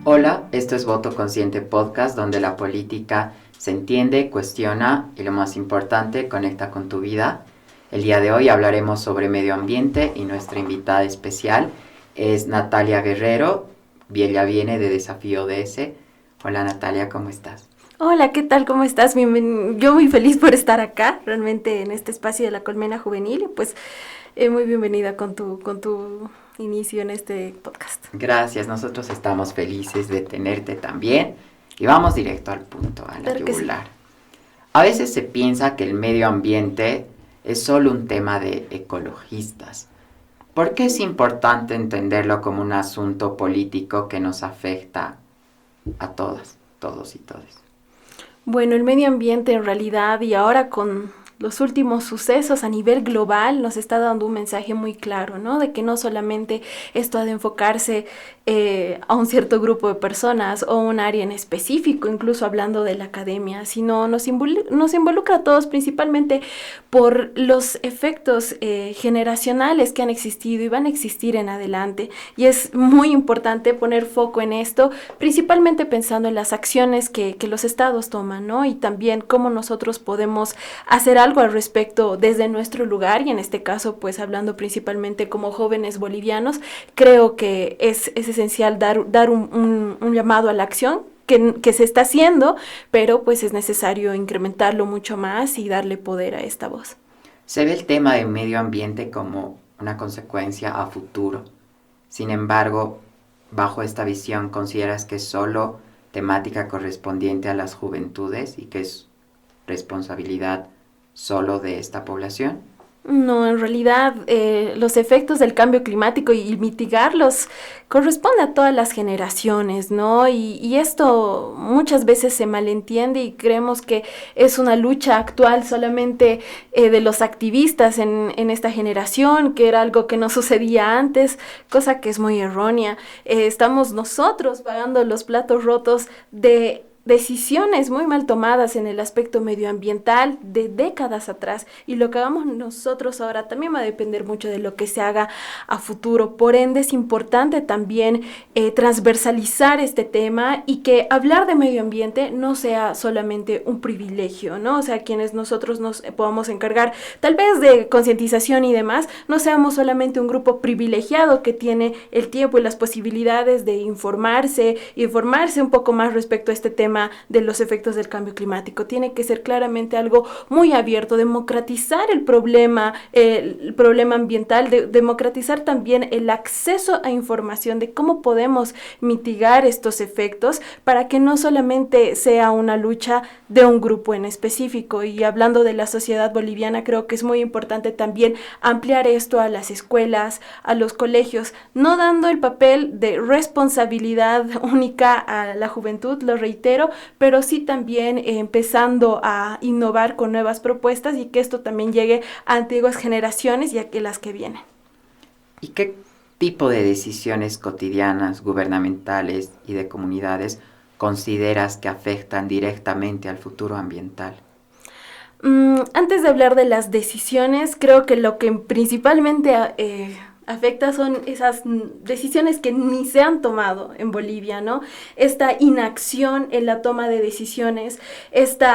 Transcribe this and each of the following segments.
Hola, esto es Voto Consciente Podcast, donde la política se entiende, cuestiona y lo más importante, conecta con tu vida. El día de hoy hablaremos sobre medio ambiente y nuestra invitada especial es Natalia Guerrero. Ella viene de Desafío ODS. Hola Natalia, ¿cómo estás? Hola, ¿qué tal? ¿Cómo estás? Yo muy feliz por estar acá, realmente en este espacio de la Colmena Juvenil, y pues muy bienvenida con tu inicio en este podcast. Gracias, nosotros estamos felices de tenerte también. Y vamos directo al punto, a la Claro que sí. yugular. A veces se piensa que el medio ambiente es solo un tema de ecologistas. ¿Por qué es importante entenderlo como un asunto político que nos afecta a todas, todos y todes? Bueno, el medio ambiente en realidad y ahora con los últimos sucesos a nivel global nos está dando un mensaje muy claro, ¿no? De que no solamente esto ha de enfocarse a un cierto grupo de personas o un área en específico, incluso hablando de la academia, sino nos involucra a todos, principalmente por los efectos generacionales que han existido y van a existir en adelante. Y es muy importante poner foco en esto, principalmente pensando en las acciones que los estados toman, ¿no? Y también cómo nosotros podemos hacer algo al respecto desde nuestro lugar, y en este caso, pues hablando principalmente como jóvenes bolivianos, creo que es esencial dar un llamado a la acción que se está haciendo, pero pues es necesario incrementarlo mucho más y darle poder a esta voz. Se ve el tema del medio ambiente como una consecuencia a futuro. Sin embargo, bajo esta visión, ¿consideras que es solo temática correspondiente a las juventudes y que es responsabilidad solo de esta población? No, en realidad los efectos del cambio climático y mitigarlos corresponde a todas las generaciones, ¿no? Y esto muchas veces se malentiende y creemos que es una lucha actual solamente de los activistas en esta generación, que era algo que no sucedía antes, cosa que es muy errónea. Estamos nosotros pagando los platos rotos de decisiones muy mal tomadas en el aspecto medioambiental de décadas atrás, y lo que hagamos nosotros ahora también va a depender mucho de lo que se haga a futuro. Por ende es importante también transversalizar este tema y que hablar de medio ambiente no sea solamente un privilegio, ¿no? O sea, quienes nosotros nos podamos encargar tal vez de concientización y demás, no seamos solamente un grupo privilegiado que tiene el tiempo y las posibilidades de informarse un poco más respecto a este tema de los efectos del cambio climático. Tiene que ser claramente algo muy abierto, democratizar el problema ambiental, democratizar también el acceso a información de cómo podemos mitigar estos efectos para que no solamente sea una lucha de un grupo en específico. Y hablando de la sociedad boliviana, creo que es muy importante también ampliar esto a las escuelas, a los colegios, no dando el papel de responsabilidad única a la juventud, lo reitero, pero sí también empezando a innovar con nuevas propuestas y que esto también llegue a antiguas generaciones y a las que vienen. ¿Y qué tipo de decisiones cotidianas, gubernamentales y de comunidades consideras que afectan directamente al futuro ambiental? Antes de hablar de las decisiones, creo que lo que principalmente afecta son esas decisiones que ni se han tomado en Bolivia, ¿no? Esta inacción en la toma de decisiones, este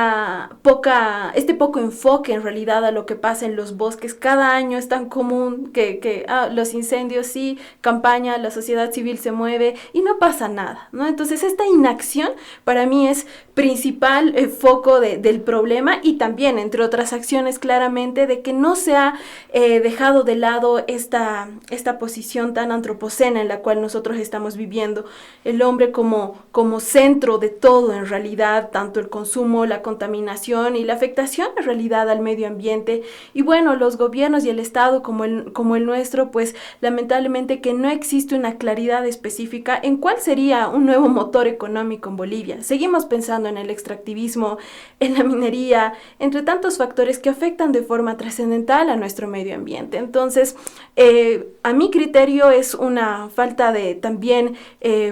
poco enfoque en realidad a lo que pasa en los bosques. Cada año es tan común que los incendios sí, campaña, la sociedad civil se mueve y no pasa nada, ¿no? Entonces esta inacción para mí es principal foco del problema, y también entre otras acciones claramente de que no se ha dejado de lado esta posición tan antropocena en la cual nosotros estamos viviendo, el hombre como centro de todo en realidad, tanto el consumo, la contaminación y la afectación en realidad al medio ambiente. Y bueno, los gobiernos y el Estado como el nuestro, pues lamentablemente que no existe una claridad específica en cuál sería un nuevo motor económico en Bolivia. Seguimos pensando en el extractivismo, en la minería, entre tantos factores que afectan de forma trascendental a nuestro medio ambiente. Entonces, a mi criterio es una falta de también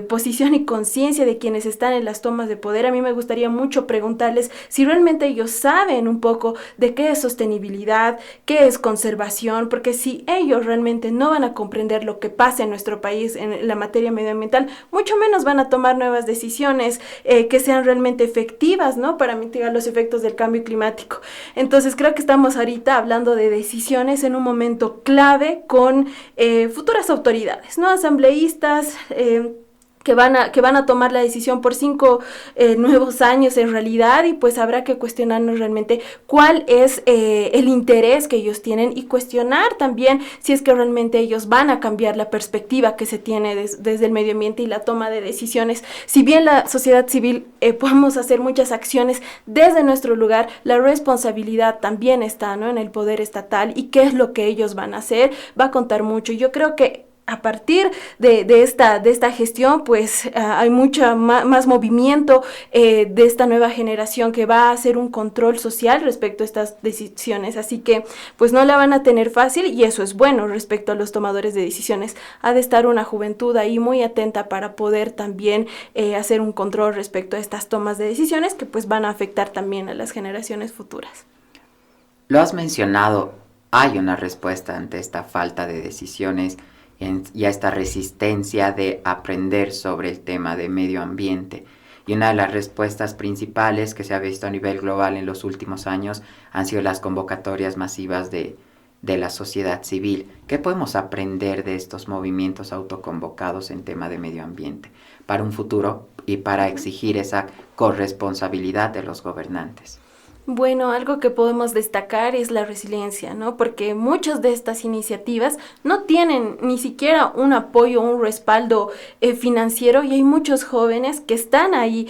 posición y conciencia de quienes están en las tomas de poder. A mí me gustaría mucho preguntarles si realmente ellos saben un poco de qué es sostenibilidad, qué es conservación, porque si ellos realmente no van a comprender lo que pasa en nuestro país en la materia medioambiental, mucho menos van a tomar nuevas decisiones que sean realmente efectivas, ¿no?, para mitigar los efectos del cambio climático. Entonces creo que estamos ahorita hablando de decisiones en un momento clave con futuras autoridades, ¿no?, asambleístas, que van a tomar la decisión por 5 nuevos años en realidad, y pues habrá que cuestionarnos realmente cuál es el interés que ellos tienen, y cuestionar también si es que realmente ellos van a cambiar la perspectiva que se tiene desde el medio ambiente y la toma de decisiones. Si bien la sociedad civil podemos hacer muchas acciones desde nuestro lugar, la responsabilidad también está, ¿no?, en el poder estatal, y qué es lo que ellos van a hacer va a contar mucho. Yo creo que a partir de esta gestión, pues hay mucho más movimiento de esta nueva generación que va a hacer un control social respecto a estas decisiones, así que pues no la van a tener fácil, y eso es bueno respecto a los tomadores de decisiones. Ha de estar una juventud ahí muy atenta para poder también hacer un control respecto a estas tomas de decisiones que pues van a afectar también a las generaciones futuras. Lo has mencionado, hay una respuesta ante esta falta de decisiones y a esta resistencia de aprender sobre el tema de medio ambiente. Y una de las respuestas principales que se ha visto a nivel global en los últimos años han sido las convocatorias masivas de la sociedad civil. ¿Qué podemos aprender de estos movimientos autoconvocados en tema de medio ambiente para un futuro y para exigir esa corresponsabilidad de los gobernantes? Bueno, algo que podemos destacar es la resiliencia, ¿no? Porque muchas de estas iniciativas no tienen ni siquiera un apoyo, un respaldo financiero, y hay muchos jóvenes que están ahí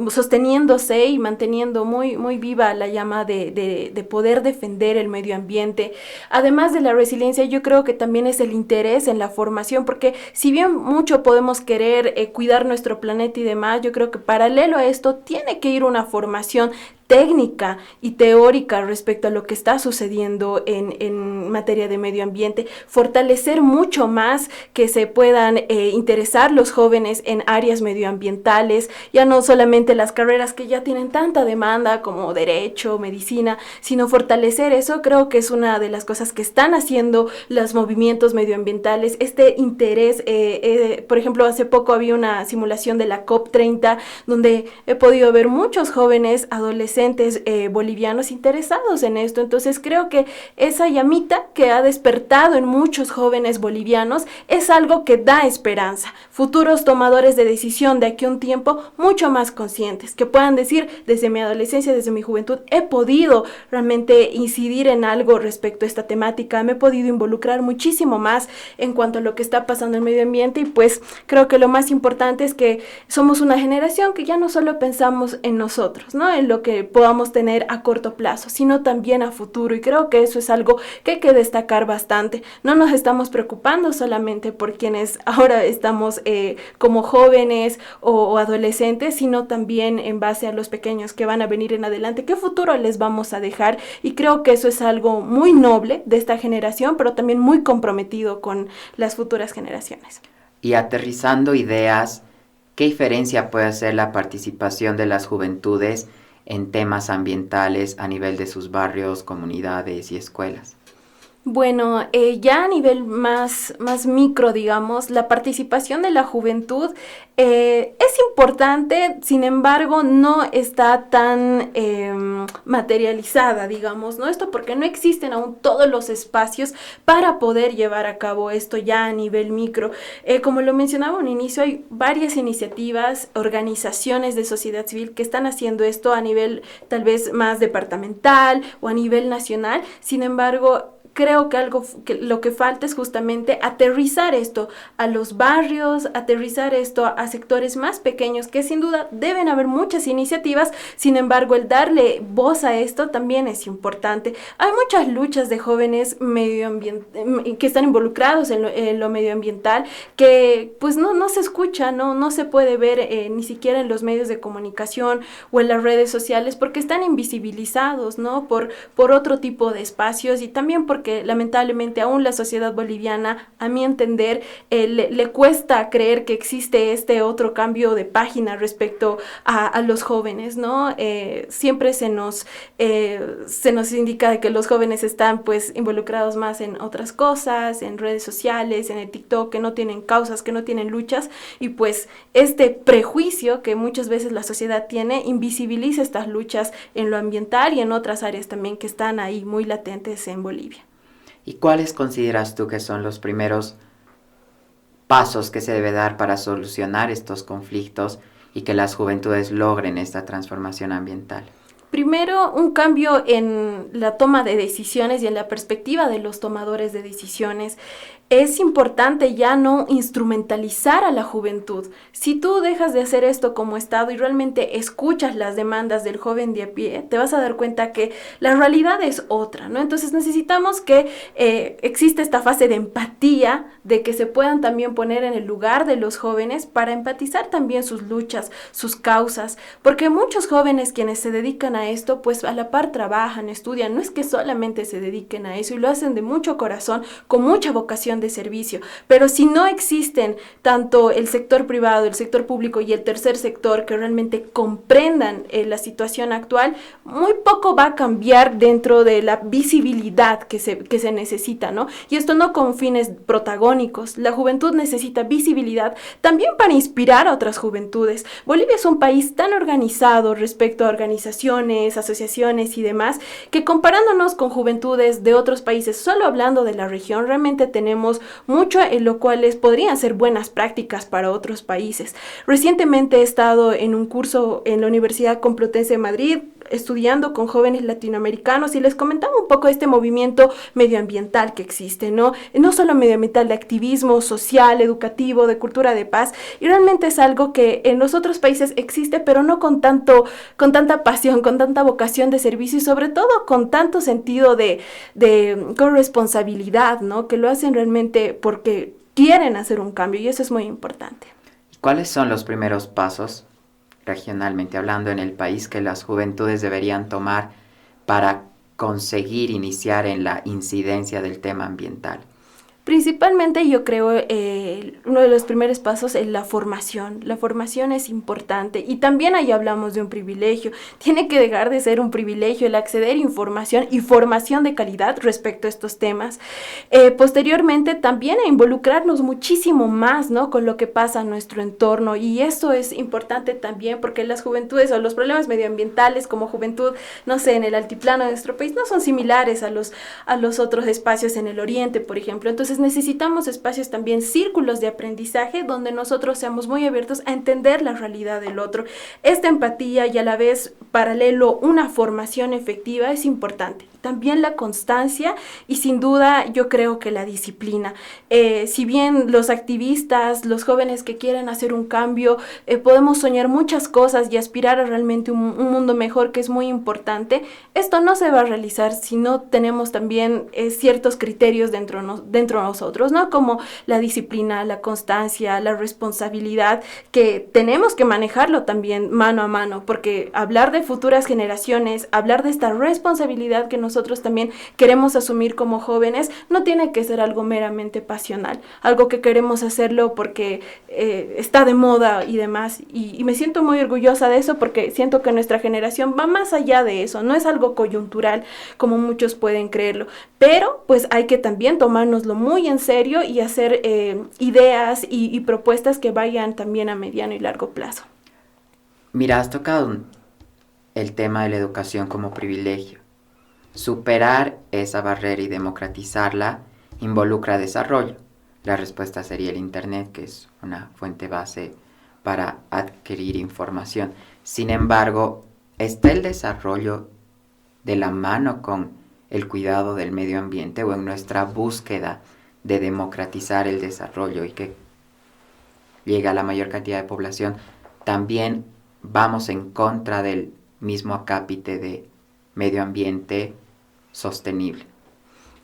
sosteniéndose y manteniendo muy, muy viva la llama de poder defender el medio ambiente. Además de la resiliencia, yo creo que también es el interés en la formación, porque si bien mucho podemos querer cuidar nuestro planeta y demás, yo creo que paralelo a esto tiene que ir una formación técnica y teórica respecto a lo que está sucediendo en materia de medio ambiente, fortalecer mucho más que se puedan interesar los jóvenes en áreas medioambientales, ya no solamente las carreras que ya tienen tanta demanda como derecho, medicina, sino fortalecer eso. Creo que es una de las cosas que están haciendo los movimientos medioambientales, este interés. Por ejemplo, hace poco había una simulación de la COP30 donde he podido ver muchos jóvenes adolescentes bolivianos interesados en esto. Entonces creo que esa llamita que ha despertado en muchos jóvenes bolivianos es algo que da esperanza. Futuros tomadores de decisión de aquí a un tiempo mucho más conscientes, que puedan decir: desde mi adolescencia, desde mi juventud, he podido realmente incidir en algo respecto a esta temática, me he podido involucrar muchísimo más en cuanto a lo que está pasando en el medio ambiente, y pues creo que lo más importante es que somos una generación que ya no solo pensamos en nosotros, ¿no?, en lo que podamos tener a corto plazo, sino también a futuro, y creo que eso es algo que hay que destacar bastante. No nos estamos preocupando solamente por quienes ahora estamos como jóvenes o adolescentes, sino también en base a los pequeños que van a venir en adelante, qué futuro les vamos a dejar, y creo que eso es algo muy noble de esta generación, pero también muy comprometido con las futuras generaciones. Y aterrizando ideas, ¿qué diferencia puede hacer la participación de las juventudes en temas ambientales a nivel de sus barrios, comunidades y escuelas? Bueno, ya a nivel más micro, digamos, la participación de la juventud es importante, sin embargo, no está tan materializada, digamos, ¿no? Esto porque no existen aún todos los espacios para poder llevar a cabo esto ya a nivel micro. Como lo mencionaba al inicio, hay varias iniciativas, organizaciones de sociedad civil que están haciendo esto a nivel tal vez más departamental o a nivel nacional. Sin embargo, creo que lo que falta es justamente aterrizar esto a los barrios, aterrizar esto a sectores más pequeños, que sin duda deben haber muchas iniciativas. Sin embargo, el darle voz a esto también es importante. Hay muchas luchas de jóvenes que están involucrados en lo medioambiental, que pues no se escucha, no se puede ver ni siquiera en los medios de comunicación o en las redes sociales, porque están invisibilizados, ¿no?, por otro tipo de espacios, y también porque porque lamentablemente aún la sociedad boliviana, a mi entender, le cuesta creer que existe este otro cambio de página respecto a los jóvenes, ¿no? Siempre se nos indica de que los jóvenes están pues involucrados más en otras cosas, en redes sociales, en el TikTok, que no tienen causas, que no tienen luchas, y pues este prejuicio que muchas veces la sociedad tiene invisibiliza estas luchas en lo ambiental y en otras áreas también que están ahí muy latentes en Bolivia. ¿Y cuáles consideras tú que son los primeros pasos que se debe dar para solucionar estos conflictos y que las juventudes logren esta transformación ambiental? Primero, un cambio en la toma de decisiones y en la perspectiva de los tomadores de decisiones. Es importante ya no instrumentalizar a la juventud. Si tú dejas de hacer esto como Estado y realmente escuchas las demandas del joven de a pie, te vas a dar cuenta que la realidad es otra, ¿no? Entonces necesitamos que exista esta fase de empatía, de que se puedan también poner en el lugar de los jóvenes para empatizar también sus luchas, sus causas, porque muchos jóvenes quienes se dedican a esto, pues a la par trabajan, estudian, no es que solamente se dediquen a eso y lo hacen de mucho corazón, con mucha vocación de servicio, pero si no existen tanto el sector privado, el sector público y el tercer sector que realmente comprendan la situación actual, muy poco va a cambiar dentro de la visibilidad que se necesita, ¿no? Y esto no con fines protagónicos, la juventud necesita visibilidad también para inspirar a otras juventudes. Bolivia es un país tan organizado respecto a organizaciones, asociaciones y demás, que comparándonos con juventudes de otros países, solo hablando de la región, realmente tenemos mucho en lo cuales podrían ser buenas prácticas para otros países. Recientemente he estado en un curso en la Universidad Complutense de Madrid estudiando con jóvenes latinoamericanos y les comentaba un poco este movimiento medioambiental que existe, ¿no? No solo medioambiental, de activismo social, educativo, de cultura de paz, y realmente es algo que en los otros países existe, pero no con tanta pasión, con tanta vocación de servicio y sobre todo con tanto sentido de corresponsabilidad, ¿no? Que lo hacen realmente porque quieren hacer un cambio y eso es muy importante. ¿Cuáles son los primeros pasos, regionalmente hablando, en el país que las juventudes deberían tomar para conseguir iniciar en la incidencia del tema ambiental? Principalmente yo creo uno de los primeros pasos es la formación. La formación es importante y también ahí hablamos de un privilegio. Tiene que dejar de ser un privilegio el acceder a información y formación de calidad respecto a estos temas. Posteriormente también a involucrarnos muchísimo más, ¿no? Con lo que pasa en nuestro entorno y esto es importante también porque las juventudes o los problemas medioambientales como juventud, no sé, en el altiplano de nuestro país no son similares a los otros espacios en el oriente, por ejemplo. Entonces necesitamos espacios también, círculos de aprendizaje donde nosotros seamos muy abiertos a entender la realidad del otro. Esta empatía y a la vez paralelo una formación efectiva es importante. También la constancia y sin duda yo creo que la disciplina. Si bien los activistas, los jóvenes que quieren hacer un cambio, podemos soñar muchas cosas y aspirar a realmente un mundo mejor, que es muy importante, esto no se va a realizar si no tenemos también ciertos criterios dentro de nosotros, ¿no? Como la disciplina, la constancia, la responsabilidad, que tenemos que manejarlo también mano a mano, porque hablar de futuras generaciones, hablar de esta responsabilidad que nosotros también queremos asumir como jóvenes, no tiene que ser algo meramente pasional, algo que queremos hacerlo porque está de moda y demás, y me siento muy orgullosa de eso porque siento que nuestra generación va más allá de eso, no es algo coyuntural como muchos pueden creerlo, pero pues hay que también tomárnoslo muy en serio y hacer ideas y propuestas que vayan también a mediano y largo plazo. Mira, has tocado el tema de la educación como privilegio. Superar esa barrera y democratizarla involucra desarrollo. La respuesta sería el Internet, que es una fuente base para adquirir información. Sin embargo, ¿está el desarrollo de la mano con el cuidado del medio ambiente o en nuestra búsqueda de democratizar el desarrollo y que llegue a la mayor cantidad de población, también vamos en contra del mismo acápite de medio ambiente sostenible?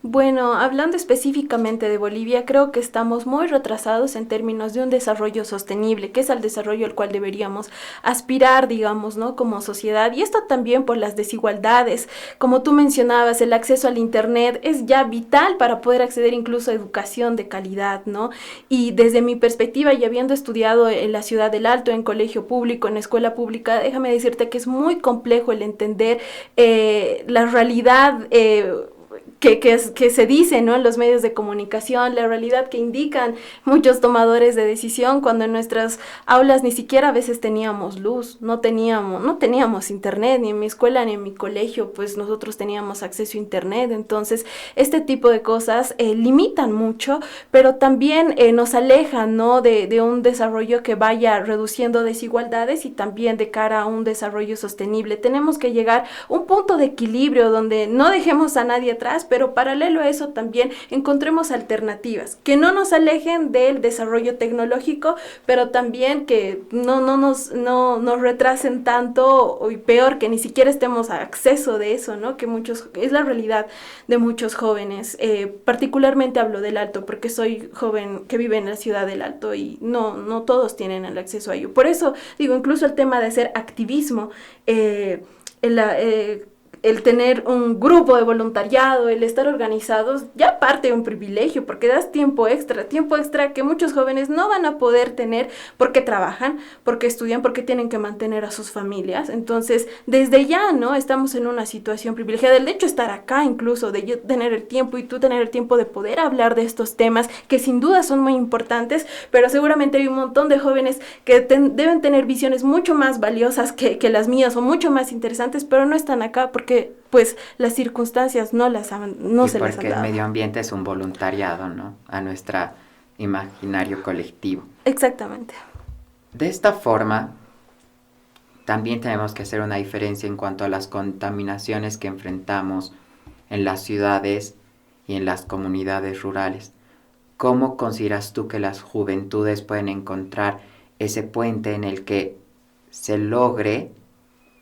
Bueno, hablando específicamente de Bolivia, creo que estamos muy retrasados en términos de un desarrollo sostenible, que es el desarrollo al cual deberíamos aspirar, digamos, ¿no? Como sociedad. Y esto también por las desigualdades. Como tú mencionabas, el acceso al Internet es ya vital para poder acceder incluso a educación de calidad, ¿no? Y desde mi perspectiva, y habiendo estudiado en la ciudad del Alto, en colegio público, en escuela pública, déjame decirte que es muy complejo el entender la realidad. Que se dice, ¿no? En los medios de comunicación, la realidad que indican muchos tomadores de decisión, cuando en nuestras aulas ni siquiera a veces teníamos luz, no teníamos internet, ni en mi escuela ni en mi colegio, pues nosotros teníamos acceso a internet. Entonces, este tipo de cosas limitan mucho, pero también nos alejan, ¿no? De un desarrollo que vaya reduciendo desigualdades y también de cara a un desarrollo sostenible. Tenemos que llegar a un punto de equilibrio donde no dejemos a nadie atrás, pero paralelo a eso también encontremos alternativas que no nos alejen del desarrollo tecnológico, pero también que no nos retrasen tanto, y peor, que ni siquiera estemos a acceso de eso, ¿no? Que es la realidad de muchos jóvenes, particularmente hablo del Alto, porque soy joven que vive en la ciudad del Alto y no todos tienen el acceso a ello. Por eso digo, incluso el tema de hacer activismo, el tener un grupo de voluntariado, el estar organizados, ya parte de un privilegio, porque das tiempo extra que muchos jóvenes no van a poder tener porque trabajan, porque estudian, porque tienen que mantener a sus familias. Entonces, desde ya, ¿no? Estamos en una situación privilegiada. El hecho de estar acá, incluso, de yo tener el tiempo y tú tener el tiempo de poder hablar de estos temas, que sin duda son muy importantes, pero seguramente hay un montón de jóvenes que deben tener visiones mucho más valiosas que las mías, o mucho más interesantes, pero no están acá porque pues las circunstancias no se las han dado. Porque el medio ambiente es un voluntariado, ¿no? A nuestro imaginario colectivo. Exactamente. De esta forma, también tenemos que hacer una diferencia en cuanto a las contaminaciones que enfrentamos en las ciudades y en las comunidades rurales. ¿Cómo consideras tú que las juventudes pueden encontrar ese puente en el que se logre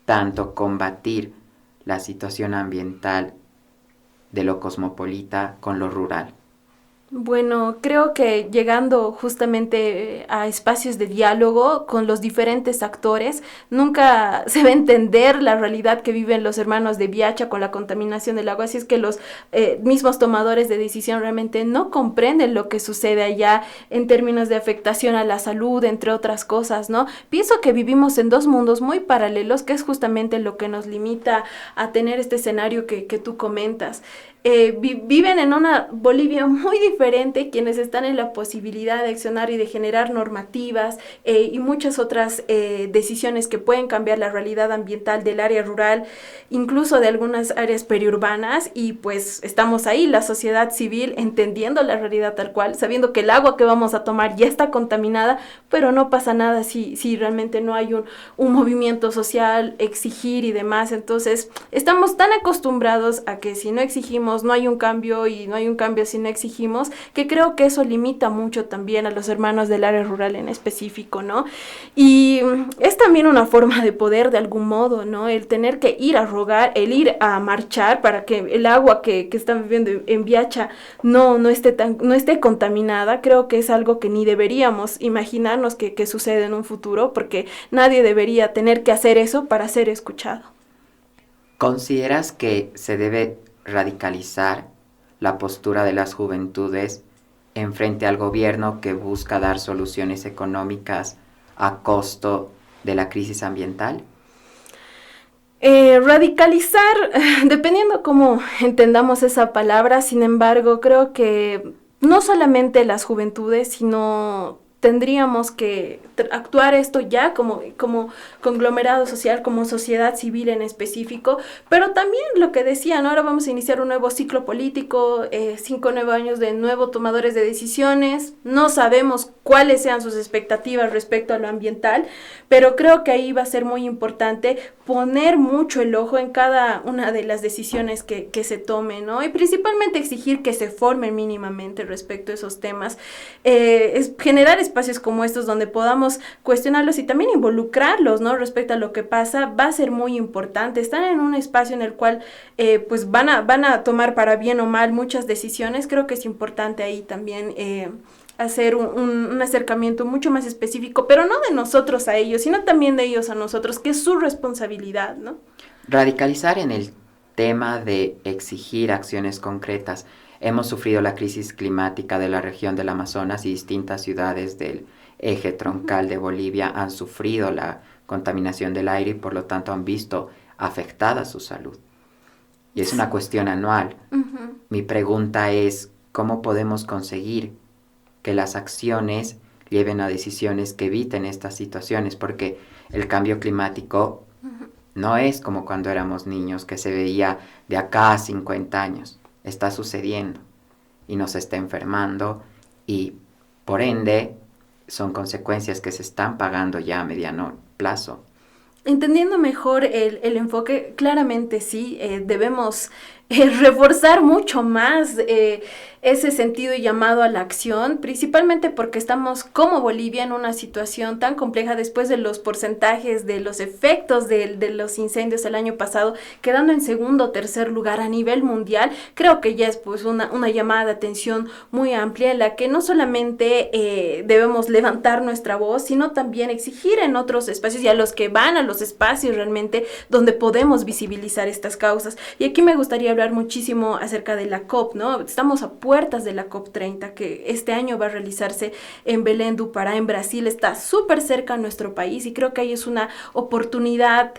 tanto combatir la situación ambiental de lo cosmopolita con lo rural? Bueno, creo que llegando justamente a espacios de diálogo con los diferentes actores, nunca se va a entender la realidad que viven los hermanos de Biacha con la contaminación del agua, así es que los mismos tomadores de decisión realmente no comprenden lo que sucede allá en términos de afectación a la salud, entre otras cosas, ¿no? Pienso que vivimos en dos mundos muy paralelos, que es justamente lo que nos limita a tener este escenario que tú comentas. Viven en una Bolivia muy diferente quienes están en la posibilidad de accionar y de generar normativas y muchas otras decisiones que pueden cambiar la realidad ambiental del área rural, incluso de algunas áreas periurbanas, y pues estamos ahí, la sociedad civil, entendiendo la realidad tal cual, sabiendo que el agua que vamos a tomar ya está contaminada, pero no pasa nada si realmente no hay un movimiento social, exigir y demás. Entonces estamos tan acostumbrados a que si no exigimos no hay un cambio, y no hay un cambio si no exigimos, que creo que eso limita mucho también a los hermanos del área rural en específico, ¿no? Y es también una forma de poder de algún modo, ¿no? El tener que ir a rogar, el ir a marchar para que el agua que están viviendo en Biacha no esté contaminada. Creo que es algo que ni deberíamos imaginarnos que sucede en un futuro, porque nadie debería tener que hacer eso para ser escuchado. ¿Consideras que se debe radicalizar la postura de las juventudes en frente al gobierno que busca dar soluciones económicas a costo de la crisis ambiental? Radicalizar, dependiendo cómo entendamos esa palabra, sin embargo, creo que no solamente las juventudes, sino tendríamos que actuar esto ya como conglomerado social, como sociedad civil en específico, pero también lo que decían, ¿no? Ahora vamos a iniciar un nuevo ciclo político, 5 nuevos años de nuevos tomadores de decisiones, no sabemos cuáles sean sus expectativas respecto a lo ambiental, pero creo que ahí va a ser muy importante poner mucho el ojo en cada una de las decisiones que se tomen, ¿no? Y principalmente exigir que se formen mínimamente respecto a esos temas, generar espacios como estos donde podamos cuestionarlos y también involucrarlos, ¿no? Respecto a lo que pasa, va a ser muy importante. Están en un espacio en el cual pues van a tomar para bien o mal muchas decisiones. Creo que es importante ahí también hacer un acercamiento mucho más específico, pero no de nosotros a ellos, sino también de ellos a nosotros, que es su responsabilidad, ¿no? Radicalizar en el tema de exigir acciones concretas. Hemos sufrido la crisis climática de la región del Amazonas y distintas ciudades del eje troncal de Bolivia han sufrido la contaminación del aire y por lo tanto han visto afectada su salud. Y es una cuestión anual. Uh-huh. Mi pregunta es, ¿cómo podemos conseguir que las acciones lleven a decisiones que eviten estas situaciones? Porque el cambio climático no es como cuando éramos niños, que se veía de acá a 50 años. Está sucediendo y nos está enfermando y por ende son consecuencias que se están pagando ya a mediano plazo. Entendiendo mejor el enfoque, claramente sí, debemos reforzar mucho más ese sentido y llamado a la acción, principalmente porque estamos como Bolivia en una situación tan compleja después de los porcentajes de los efectos de los incendios el año pasado, quedando en segundo o tercer lugar a nivel mundial. Creo que ya es pues una llamada de atención muy amplia en la que no solamente debemos levantar nuestra voz, sino también exigir en otros espacios y a los que van a los espacios realmente donde podemos visibilizar estas causas. Y aquí me gustaría hablar muchísimo acerca de la COP, ¿no? Estamos a puertas de la COP30, que este año va a realizarse en Belém do Pará, en Brasil. Está súper cerca a nuestro país y creo que ahí es una oportunidad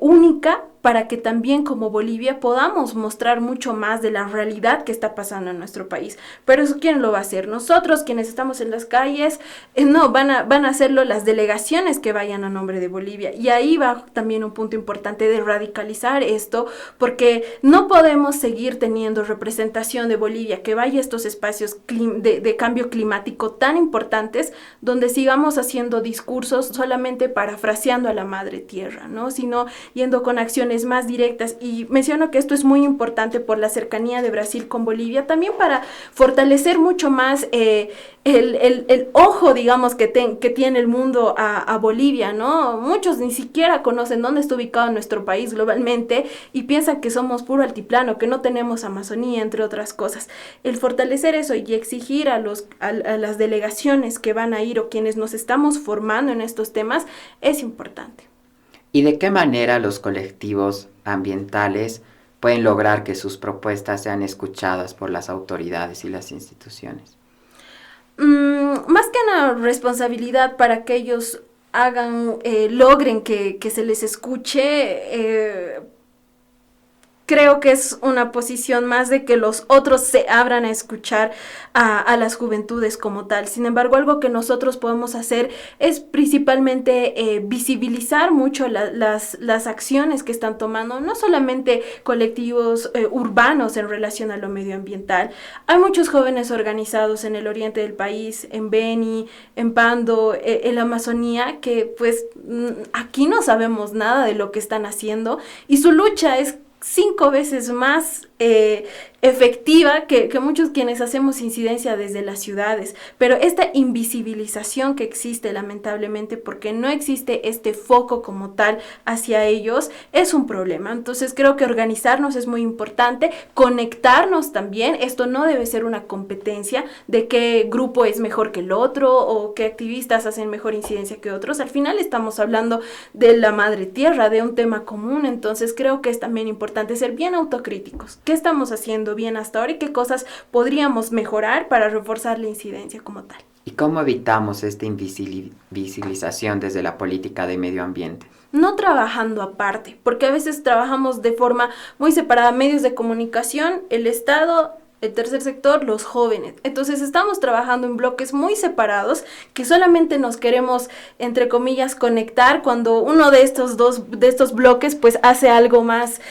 única para que también como Bolivia podamos mostrar mucho más de la realidad que está pasando en nuestro país. Pero eso, ¿quién lo va a hacer? Nosotros, quienes estamos en las calles, no, van a hacerlo las delegaciones que vayan a nombre de Bolivia. Y ahí va también un punto importante de radicalizar esto, porque no podemos seguir teniendo representación de Bolivia que vaya a estos espacios de cambio climático tan importantes, donde sigamos haciendo discursos solamente parafraseando a la madre tierra, ¿no? Sino yendo con acciones más directas. Y menciono que esto es muy importante por la cercanía de Brasil con Bolivia, también para fortalecer mucho más el ojo, digamos, que tiene el mundo a Bolivia, ¿no? Muchos ni siquiera conocen dónde está ubicado nuestro país globalmente y piensan que somos puro altiplano, que no tenemos Amazonía, entre otras cosas. El fortalecer eso y exigir a las delegaciones que van a ir o quienes nos estamos formando en estos temas es importante. ¿Y de qué manera los colectivos ambientales pueden lograr que sus propuestas sean escuchadas por las autoridades y las instituciones? Más que una responsabilidad para que ellos logren que se les escuche, creo que es una posición más de que los otros se abran a escuchar a las juventudes como tal. Sin embargo, algo que nosotros podemos hacer es principalmente visibilizar mucho las acciones que están tomando, no solamente colectivos urbanos en relación a lo medioambiental. Hay muchos jóvenes organizados en el oriente del país, en Beni, en Pando, en la Amazonía, que pues aquí no sabemos nada de lo que están haciendo y su lucha es 5 veces más efectiva que muchos quienes hacemos incidencia desde las ciudades, pero esta invisibilización que existe lamentablemente porque no existe este foco como tal hacia ellos es un problema. Entonces creo que organizarnos es muy importante, conectarnos también. Esto no debe ser una competencia de qué grupo es mejor que el otro o qué activistas hacen mejor incidencia que otros. Al final estamos hablando de la madre tierra, de un tema común. Entonces creo que es también importante ser bien autocríticos. ¿Qué estamos haciendo bien hasta ahora y qué cosas podríamos mejorar para reforzar la incidencia como tal? ¿Y cómo evitamos esta invisibilización desde la política de medio ambiente? No trabajando aparte, porque a veces trabajamos de forma muy separada, medios de comunicación, el Estado, el tercer sector, los jóvenes. Entonces estamos trabajando en bloques muy separados que solamente nos queremos, entre comillas, conectar cuando uno de estos bloques pues hace algo más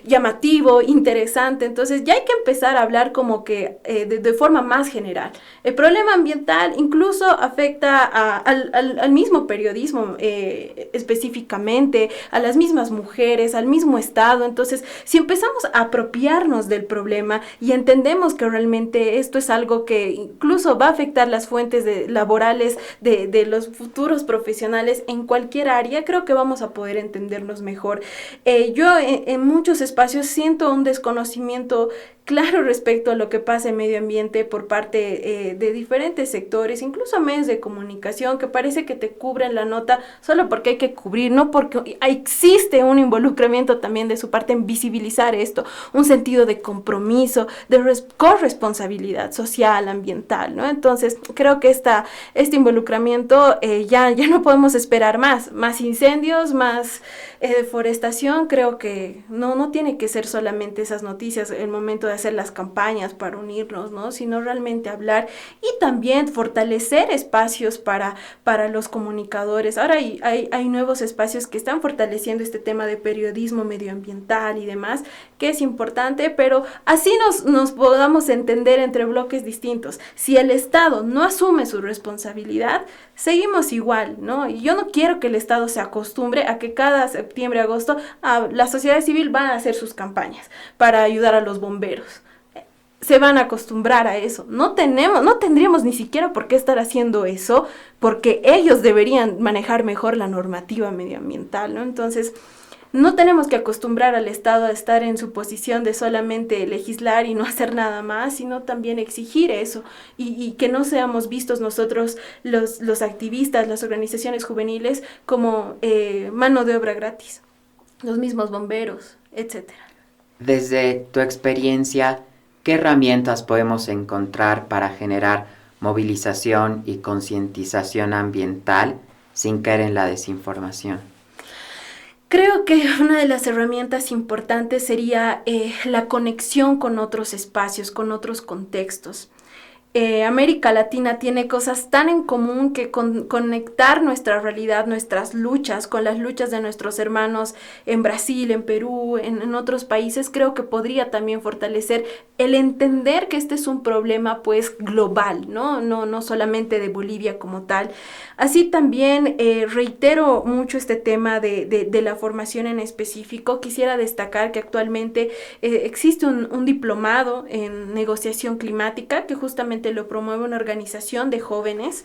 llamativo, interesante. Entonces ya hay que empezar a hablar como que de forma más general. El problema ambiental incluso afecta al mismo periodismo específicamente, a las mismas mujeres, al mismo Estado. Entonces si empezamos a apropiarnos del problema y entender entendemos que realmente esto es algo que incluso va a afectar las fuentes laborales de los futuros profesionales en cualquier área, creo que vamos a poder entendernos mejor. Yo en muchos espacios siento un desconocimiento claro respecto a lo que pasa en medio ambiente por parte de diferentes sectores, incluso medios de comunicación, que parece que te cubren la nota solo porque hay que cubrir, no porque existe un involucramiento también de su parte en visibilizar esto, un sentido de compromiso, de corresponsabilidad social, ambiental, ¿no? Entonces, creo que este involucramiento ya no podemos esperar más incendios, más deforestación. Creo que no tiene que ser solamente esas noticias el momento de hacer las campañas para unirnos, ¿no? Sino realmente hablar y también fortalecer espacios para los comunicadores. Ahora hay nuevos espacios que están fortaleciendo este tema de periodismo medioambiental y demás, que es importante, pero así nos podamos entender entre bloques distintos. Si el Estado no asume su responsabilidad, seguimos igual, ¿no? Y yo no quiero que el Estado se acostumbre a que cada septiembre, agosto, la sociedad civil va a hacer sus campañas para ayudar a los bomberos. Se van a acostumbrar a eso. No tendríamos ni siquiera por qué estar haciendo eso, porque ellos deberían manejar mejor la normativa medioambiental, ¿no? Entonces, no tenemos que acostumbrar al Estado a estar en su posición de solamente legislar y no hacer nada más, sino también exigir eso y que no seamos vistos nosotros los activistas, las organizaciones juveniles como mano de obra gratis, los mismos bomberos, etcétera. Desde tu experiencia, ¿qué herramientas podemos encontrar para generar movilización y concientización ambiental sin caer en la desinformación? Creo que una de las herramientas importantes sería la conexión con otros espacios, con otros contextos. América Latina tiene cosas tan en común que conectar nuestra realidad, nuestras luchas con las luchas de nuestros hermanos en Brasil, en Perú, en otros países, creo que podría también fortalecer el entender que este es un problema pues global, no solamente de Bolivia como tal. Así también reitero mucho este tema de la formación en específico. Quisiera destacar que actualmente existe un diplomado en negociación climática que justamente lo promueve una organización de jóvenes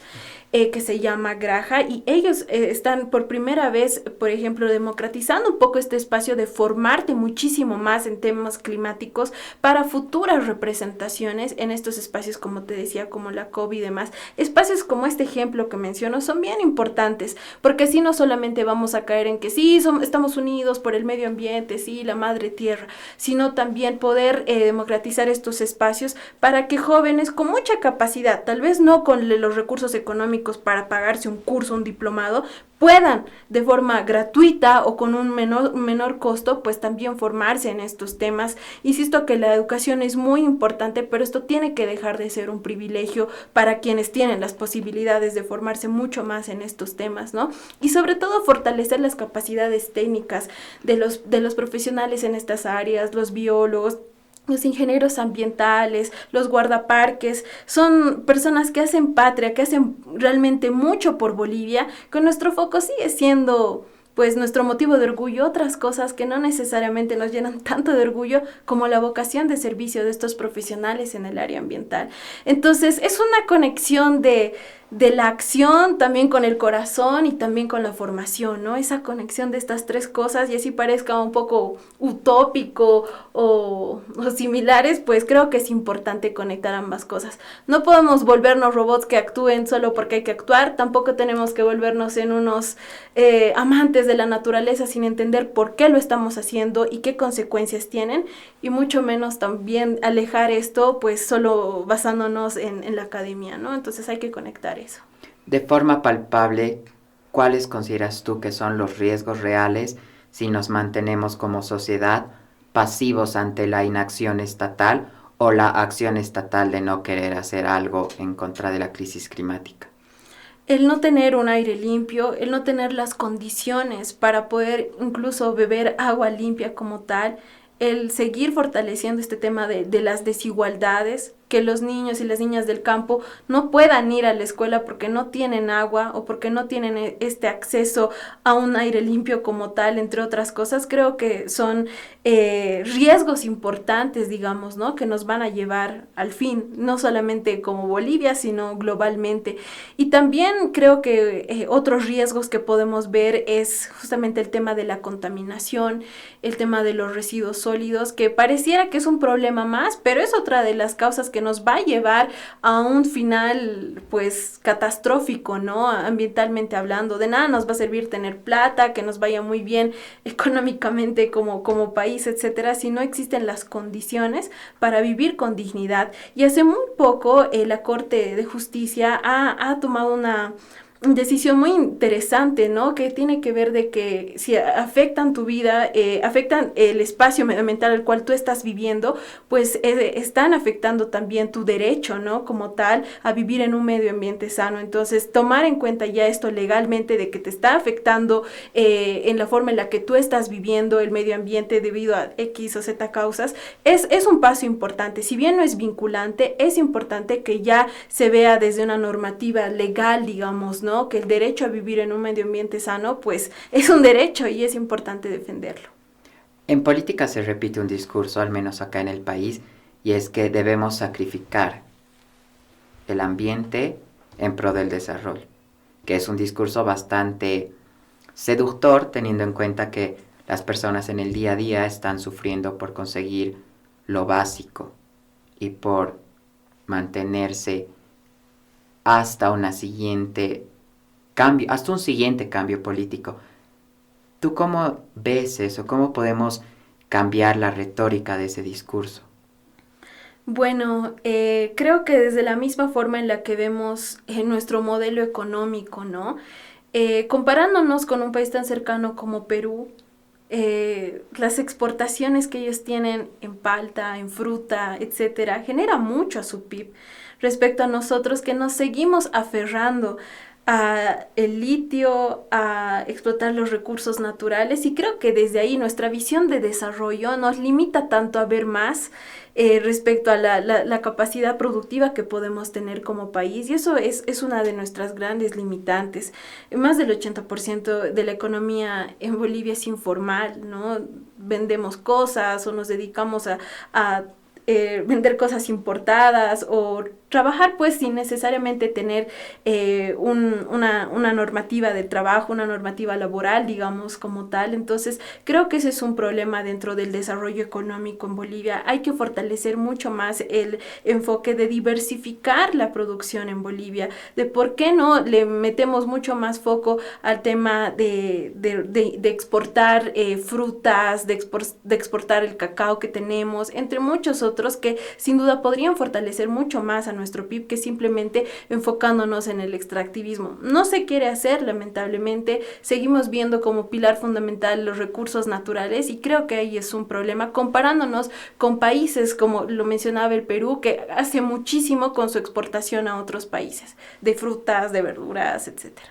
que se llama Graja, y ellos están por primera vez, por ejemplo, democratizando un poco este espacio de formarte muchísimo más en temas climáticos para futuras representaciones en estos espacios, como te decía, como la COP y demás. Espacios como este ejemplo que menciono son bien importantes, porque así no solamente vamos a caer en que sí, estamos unidos por el medio ambiente, sí, la madre tierra, sino también poder democratizar estos espacios para que jóvenes con mucha capacidad, tal vez no con los recursos económicos para pagarse un curso, un diplomado, puedan de forma gratuita o con un menor costo, pues también formarse en estos temas. Insisto que la educación es muy importante, pero esto tiene que dejar de ser un privilegio para quienes tienen las posibilidades de formarse mucho más en estos temas, ¿no? Y sobre todo fortalecer las capacidades técnicas de los profesionales en estas áreas, los biólogos, los ingenieros ambientales, los guardaparques, son personas que hacen patria, que hacen realmente mucho por Bolivia, con nuestro foco sigue siendo pues nuestro motivo de orgullo, otras cosas que no necesariamente nos llenan tanto de orgullo como la vocación de servicio de estos profesionales en el área ambiental. Entonces es una conexión de la acción también con el corazón y también con la formación, ¿no? Esa conexión de estas tres cosas, y así parezca un poco utópico o similares, pues creo que es importante conectar ambas cosas. No podemos volvernos robots que actúen solo porque hay que actuar, tampoco tenemos que volvernos en unos amantes de la naturaleza sin entender por qué lo estamos haciendo y qué consecuencias tienen, y mucho menos también alejar esto pues solo basándonos en la academia, ¿no? Entonces hay que conectar eso. De forma palpable, ¿cuáles consideras tú que son los riesgos reales si nos mantenemos como sociedad pasivos ante la inacción estatal o la acción estatal de no querer hacer algo en contra de la crisis climática? El no tener un aire limpio, el no tener las condiciones para poder incluso beber agua limpia como tal, el seguir fortaleciendo este tema de las desigualdades que los niños y las niñas del campo no puedan ir a la escuela porque no tienen agua o porque no tienen este acceso a un aire limpio como tal, entre otras cosas, creo que son riesgos importantes, digamos, ¿no? Que nos van a llevar al fin, no solamente como Bolivia, sino globalmente. Y también creo que otros riesgos que podemos ver es justamente el tema de la contaminación, el tema de los residuos sólidos, que pareciera que es un problema más, pero es otra de las causas que nos va a llevar a un final, pues, catastrófico, ¿no? Ambientalmente hablando. De nada nos va a servir tener plata, que nos vaya muy bien económicamente como país, etcétera, si no existen las condiciones para vivir con dignidad. Y hace muy poco la Corte de Justicia ha tomado una decisión muy interesante, ¿no? Que tiene que ver de que si afectan tu vida, afectan el espacio medioambiental al cual tú estás viviendo, pues están afectando también tu derecho, ¿no? Como tal, a vivir en un medio ambiente sano. Entonces, tomar en cuenta ya esto legalmente de que te está afectando en la forma en la que tú estás viviendo el medio ambiente debido a X o Z causas, es un paso importante. Si bien no es vinculante, es importante que ya se vea desde una normativa legal, digamos, ¿no? Que el derecho a vivir en un medio ambiente sano, pues es un derecho y es importante defenderlo. En política se repite un discurso, al menos acá en el país, y es que debemos sacrificar el ambiente en pro del desarrollo, que es un discurso bastante seductor, teniendo en cuenta que las personas en el día a día están sufriendo por conseguir lo básico y por mantenerse hasta un siguiente cambio político. ¿Tú cómo ves eso? ¿Cómo podemos cambiar la retórica de ese discurso? Bueno, creo que desde la misma forma en la que vemos nuestro modelo económico, ¿no? Comparándonos con un país tan cercano como Perú, las exportaciones que ellos tienen en palta, en fruta, etcétera, genera mucho a su PIB respecto a nosotros que nos seguimos aferrando a el litio, a explotar los recursos naturales, y creo que desde ahí nuestra visión de desarrollo nos limita tanto a ver más respecto a la capacidad productiva que podemos tener como país, y eso es una de nuestras grandes limitantes. Más del 80% de la economía en Bolivia es informal, ¿no? Vendemos cosas o nos dedicamos a vender cosas importadas o trabajar pues sin necesariamente tener una normativa de trabajo, una normativa laboral, digamos, como tal. Entonces creo que ese es un problema dentro del desarrollo económico en Bolivia. Hay que fortalecer mucho más el enfoque de diversificar la producción en Bolivia, de por qué no le metemos mucho más foco al tema de exportar frutas, de exportar el cacao que tenemos, entre muchos otros que sin duda podrían fortalecer mucho más a nuestro PIB que simplemente enfocándonos en el extractivismo. No se quiere hacer, lamentablemente, seguimos viendo como pilar fundamental los recursos naturales, y creo que ahí es un problema comparándonos con países como lo mencionaba el Perú, que hace muchísimo con su exportación a otros países, de frutas, de verduras, etcétera.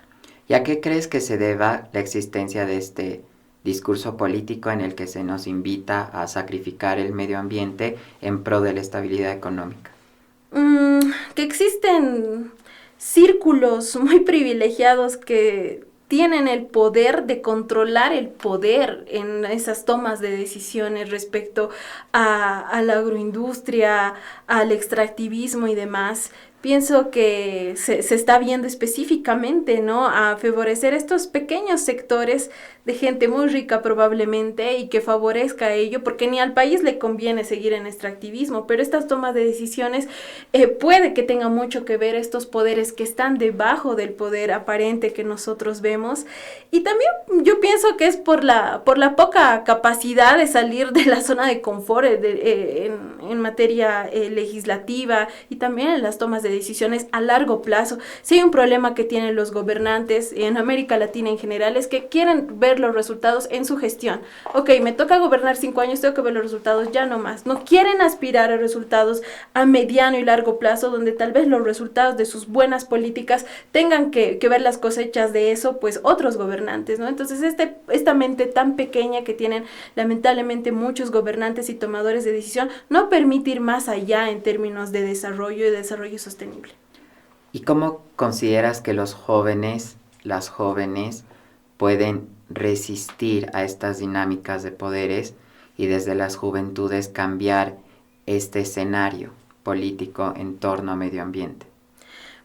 ¿Y a qué crees que se deba la existencia de este discurso político en el que se nos invita a sacrificar el medio ambiente en pro de la estabilidad económica? Que existen círculos muy privilegiados que tienen el poder de controlar el poder en esas tomas de decisiones respecto a la agroindustria, al extractivismo y demás. Pienso que se está viendo específicamente, ¿no?, a favorecer estos pequeños sectores de gente muy rica probablemente y que favorezca ello, porque ni al país le conviene seguir en extractivismo, pero estas tomas de decisiones puede que tengan mucho que ver estos poderes que están debajo del poder aparente que nosotros vemos, y también yo pienso que es por la poca capacidad de salir de la zona de confort en materia legislativa y también en las tomas de decisiones a largo plazo. Si hay un problema que tienen los gobernantes en América Latina en general es que quieren ver los resultados en su gestión. Ok, me toca gobernar 5 años, tengo que ver los resultados, ya no más. No quieren aspirar a resultados a mediano y largo plazo, donde tal vez los resultados de sus buenas políticas tengan que ver las cosechas de eso, pues otros gobernantes, ¿no? Entonces esta mente tan pequeña que tienen lamentablemente muchos gobernantes y tomadores de decisión no permite ir más allá en términos de desarrollo y desarrollo sostenible. ¿Y cómo consideras que los jóvenes, las jóvenes, pueden resistir a estas dinámicas de poderes y desde las juventudes cambiar este escenario político en torno a medio ambiente?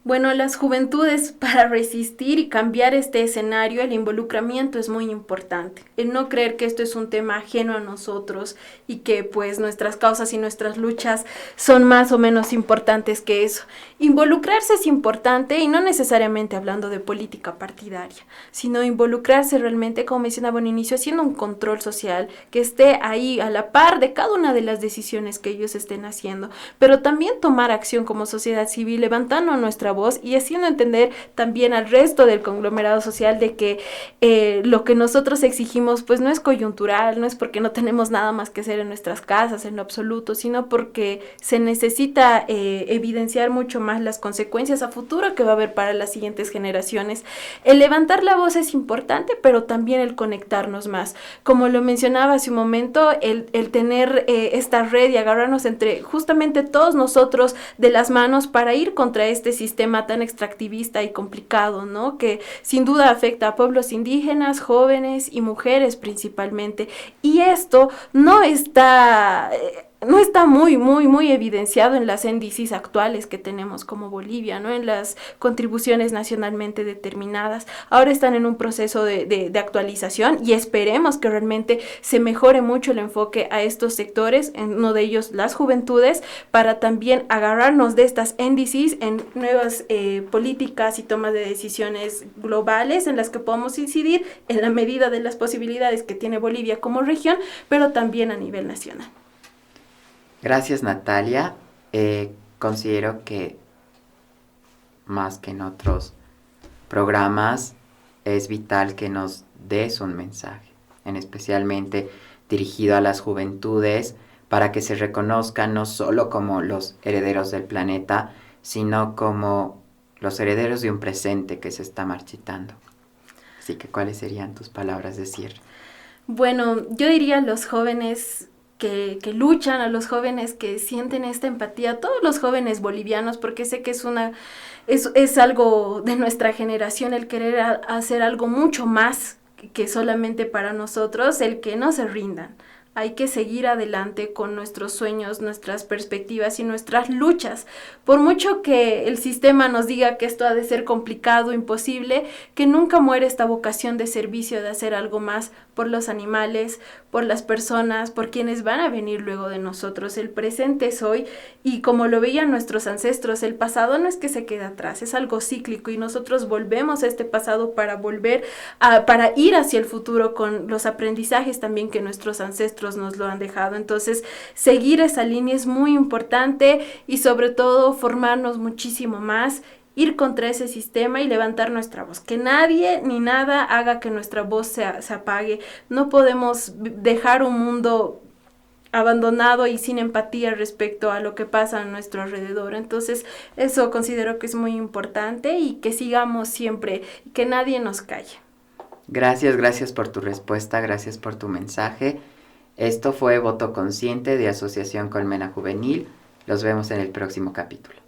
Bueno, las juventudes, para resistir y cambiar este escenario, el involucramiento es muy importante. El no creer que esto es un tema ajeno a nosotros y que pues nuestras causas y nuestras luchas son más o menos importantes que eso. Involucrarse es importante y no necesariamente hablando de política partidaria, sino involucrarse realmente, como mencionaba en inicio, haciendo un control social que esté ahí a la par de cada una de las decisiones que ellos estén haciendo, pero también tomar acción como sociedad civil, levantando nuestra voz y haciendo entender también al resto del conglomerado social de que lo que nosotros exigimos pues no es coyuntural, no es porque no tenemos nada más que hacer en nuestras casas en lo absoluto, sino porque se necesita evidenciar mucho más las consecuencias a futuro que va a haber para las siguientes generaciones. El levantar la voz es importante, pero también el conectarnos más. Como lo mencionaba hace un momento, el tener esta red y agarrarnos entre justamente todos nosotros de las manos para ir contra este sistema tan extractivista y complicado, ¿no? Que sin duda afecta a pueblos indígenas, jóvenes y mujeres principalmente. Y esto no está muy evidenciado en las índices actuales que tenemos como Bolivia, ¿no? En las contribuciones nacionalmente determinadas. Ahora están en un proceso de actualización y esperemos que realmente se mejore mucho el enfoque a estos sectores, en uno de ellos las juventudes, para también agarrarnos de estas índices en nuevas políticas y tomas de decisiones globales en las que podamos incidir en la medida de las posibilidades que tiene Bolivia como región, pero también a nivel nacional. Gracias, Natalia. Considero que más que en otros programas es vital que nos des un mensaje, especialmente dirigido a las juventudes, para que se reconozcan no solo como los herederos del planeta, sino como los herederos de un presente que se está marchitando. Así que, ¿cuáles serían tus palabras de cierre? Bueno, yo diría a los jóvenes que luchan, a los jóvenes que sienten esta empatía, a todos los jóvenes bolivianos, porque sé que es algo de nuestra generación el querer hacer algo mucho más que solamente para nosotros, el que no se rindan. Hay que seguir adelante con nuestros sueños, nuestras perspectivas y nuestras luchas. Por mucho que el sistema nos diga que esto ha de ser complicado, imposible, que nunca muere esta vocación de servicio, de hacer algo más por los animales, por las personas, por quienes van a venir luego de nosotros. El presente es hoy y como lo veían nuestros ancestros, el pasado no es que se quede atrás, es algo cíclico y nosotros volvemos a este pasado para para ir hacia el futuro con los aprendizajes también que nuestros ancestros nos lo han dejado. Entonces, seguir esa línea es muy importante y sobre todo formarnos muchísimo más, ir contra ese sistema y levantar nuestra voz. Que nadie ni nada haga que nuestra voz se apague. No podemos dejar un mundo abandonado y sin empatía respecto a lo que pasa a nuestro alrededor. Entonces, eso considero que es muy importante y que sigamos siempre, que nadie nos calle. Gracias por tu respuesta, gracias por tu mensaje. Esto fue Voto Consciente de Asociación Colmena Juvenil. Los vemos en el próximo capítulo.